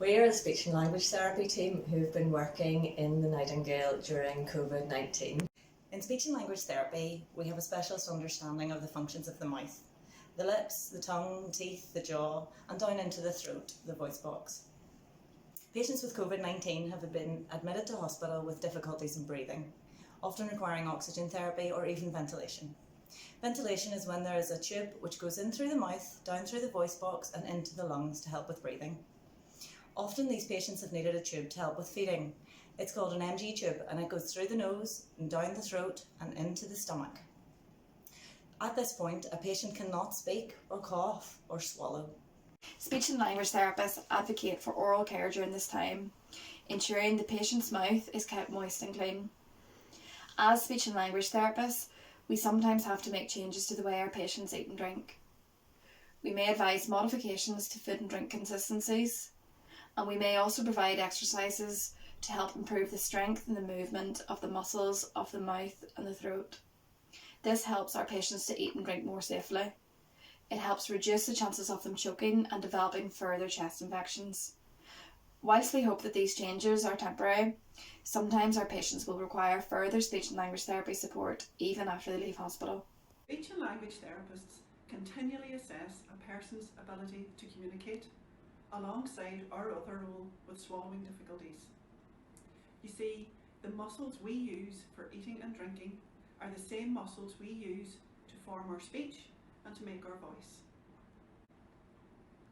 We are the speech and language therapy team who've been working in the Nightingale during COVID-19. In speech and language therapy, we have a specialist understanding of the functions of the mouth, the lips, the tongue, teeth, the jaw, and down into the throat, the voice box. Patients with COVID-19 have been admitted to hospital with difficulties in breathing, often requiring oxygen therapy or even ventilation. Ventilation is when there is a tube which goes in through the mouth, down through the voice box and into the lungs to help with breathing. Often these patients have needed a tube to help with feeding. It's called an MG tube and it goes through the nose and down the throat and into the stomach. At this point, a patient cannot speak or cough or swallow. Speech and language therapists advocate for oral care during this time, ensuring the patient's mouth is kept moist and clean. As speech and language therapists, we sometimes have to make changes to the way our patients eat and drink. We may advise modifications to food and drink consistencies, and we may also provide exercises to help improve the strength and the movement of the muscles of the mouth and the throat. This helps our patients to eat and drink more safely. It helps reduce the chances of them choking and developing further chest infections. Whilst we hope that these changes are temporary, sometimes our patients will require further speech and language therapy support even after they leave hospital. Speech and language therapists continually assess a person's ability to communicate alongside our other role with swallowing difficulties. You see, the muscles we use for eating and drinking are the same muscles we use to form our speech and to make our voice.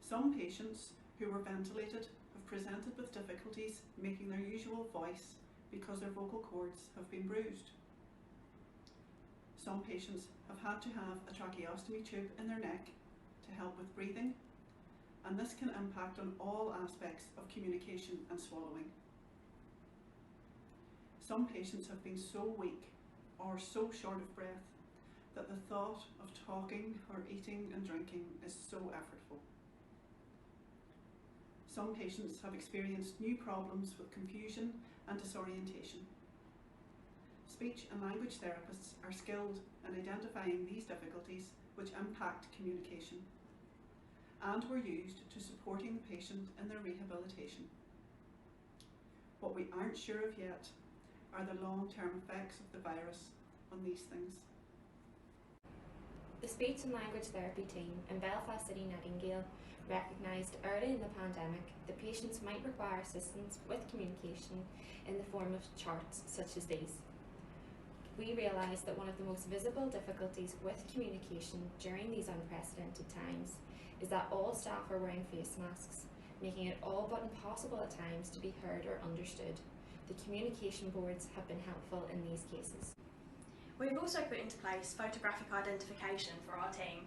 Some patients who were ventilated have presented with difficulties making their usual voice because their vocal cords have been bruised. Some patients have had to have a tracheostomy tube in their neck to help with breathing, and this can impact on all aspects of communication and swallowing. Some patients have been so weak or so short of breath that the thought of talking or eating and drinking is so effortful. Some patients have experienced new problems with confusion and disorientation. Speech and language therapists are skilled in identifying these difficulties which impact communication, and were used to supporting the patient in their rehabilitation. What we aren't sure of yet are the long-term effects of the virus on these things. The speech and language therapy team in Belfast City Nightingale recognised early in the pandemic that patients might require assistance with communication in the form of charts such as these. We realised that one of the most visible difficulties with communication during these unprecedented times is that all staff are wearing face masks, making it all but impossible at times to be heard or understood. The communication boards have been helpful in these cases. We've also put into place photographic identification for our team,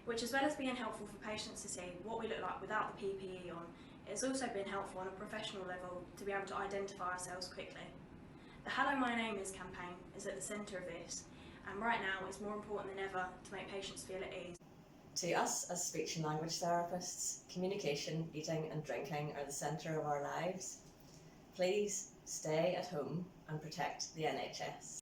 which, as well as being helpful for patients to see what we look like without the PPE on, it's also been helpful on a professional level to be able to identify ourselves quickly. The Hello My Name Is campaign is at the centre of this, and right now it's more important than ever to make patients feel at ease. To us as speech and language therapists, communication, eating and drinking are the centre of our lives. Please stay at home and protect the NHS.